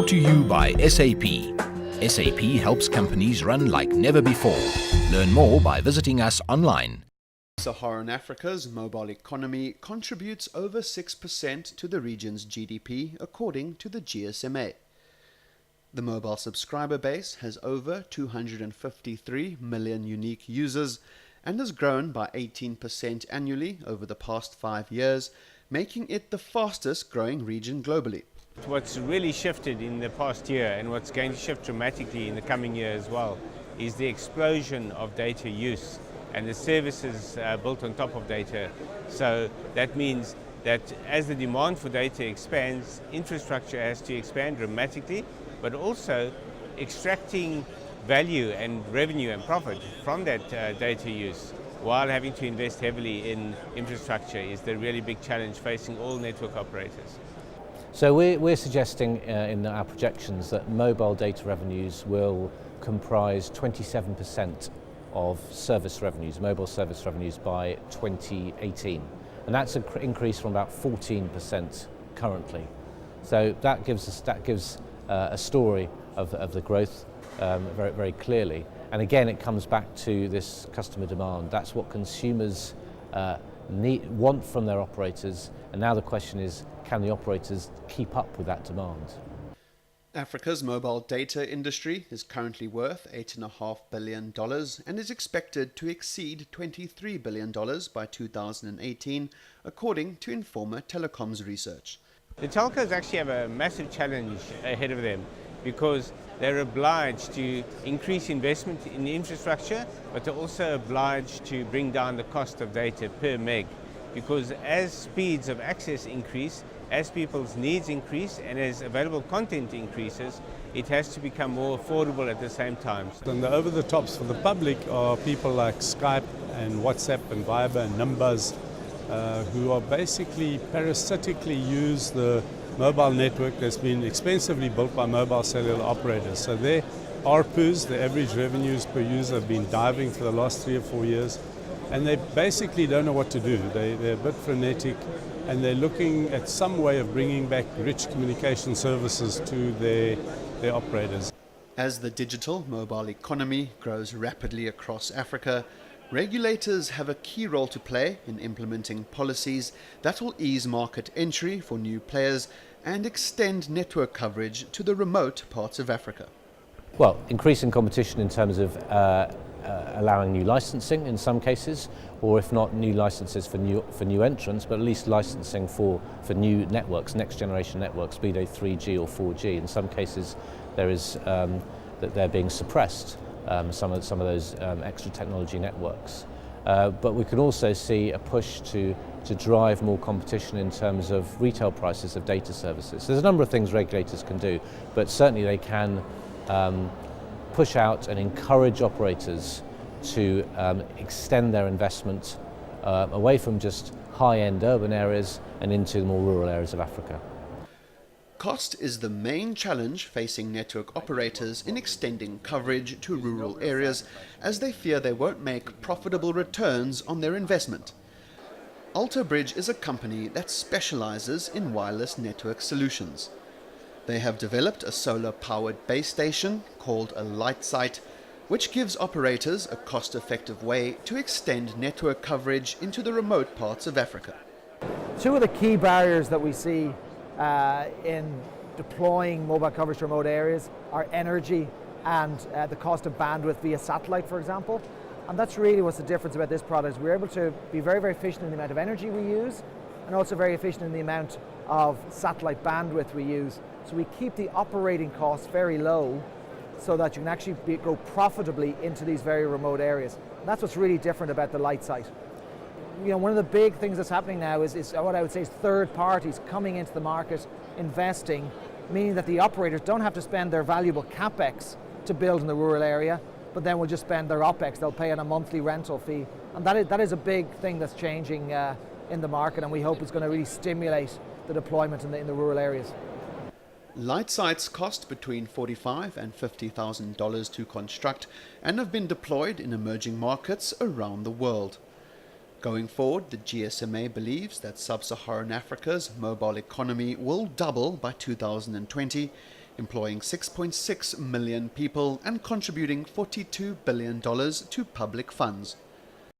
Brought to you by SAP. SAP helps companies run like never before. Learn more by visiting us online. Sub-Saharan Africa's mobile economy contributes over 6% to the region's GDP, according to the GSMA. The mobile subscriber base has over 253 million unique users and has grown by 18% annually over the past 5 years, making it the fastest growing region globally. What's really shifted in the past year, and what's going to shift dramatically in the coming year as well, is the explosion of data use and the services built on top of data. So that means that as the demand for data expands, infrastructure has to expand dramatically, but also extracting value and revenue and profit from that data use while having to invest heavily in infrastructure is the really big challenge facing all network operators. So we're suggesting in our projections that mobile data revenues will comprise 27% of service revenues, mobile service revenues by 2018. And that's an increase from about 14% currently. So that gives a story of the growth very, very clearly. And again, it comes back to this customer demand. That's what consumers want from their operators. And now the question is, can the operators keep up with that demand? Africa's mobile data industry is currently worth $8.5 billion and is expected to exceed $23 billion by 2018, according to Informa Telecoms research. The telcos actually have a massive challenge ahead of them because they're obliged to increase investment in infrastructure, but they're also obliged to bring down the cost of data per meg, because as speeds of access increase, as people's needs increase and as available content increases, it has to become more affordable at the same time. And the over-the-tops for the public are people like Skype and WhatsApp and Viber and Numbers, who are basically parasitically use the mobile network that's been expensively built by mobile cellular operators. So their ARPUs, the average revenues per user, have been diving for the last 3 or 4 years, and they basically don't know what to do. They're a bit frenetic, and they're looking at some way of bringing back rich communication services to their operators. As the digital mobile economy grows rapidly across Africa, regulators have a key role to play in implementing policies that will ease market entry for new players and extend network coverage to the remote parts of Africa. Well, increasing competition in terms of allowing new licensing in some cases, or if not new licenses for new entrants, but at least licensing for new networks, next generation networks, be they 3G or 4G. In some cases there is that they're being suppressed, some of those extra technology networks. But we can also see a push to drive more competition in terms of retail prices of data services. So there's a number of things regulators can do, but certainly they can push out and encourage operators to extend their investment away from just high-end urban areas and into the more rural areas of Africa. Cost is the main challenge facing network operators in extending coverage to rural areas, as they fear they won't make profitable returns on their investment. AltoBridge is a company that specializes in wireless network solutions. They have developed a solar-powered base station called a light site, which gives operators a cost-effective way to extend network coverage into the remote parts of Africa. Two of the key barriers that we see in deploying mobile coverage to remote areas are energy and the cost of bandwidth via satellite, for example. And that's really what's the difference about this product. We're able to be very, very efficient in the amount of energy we use, and also very efficient in the amount of satellite bandwidth we use. So we keep the operating costs very low so that you can actually go profitably into these very remote areas. And that's what's really different about the light site. You know, one of the big things that's happening now is what I would say is third parties coming into the market, investing, meaning that the operators don't have to spend their valuable capex to build in the rural area, but then will just spend their opex. They'll pay on a monthly rental fee, and that is a big thing that's changing in the market, and we hope it's going to really stimulate the deployment in the rural areas. Light sites cost between $45,000 and $50,000 to construct and have been deployed in emerging markets around the world. Going forward, the GSMA believes that sub-Saharan Africa's mobile economy will double by 2020, employing 6.6 million people and contributing $42 billion to public funds.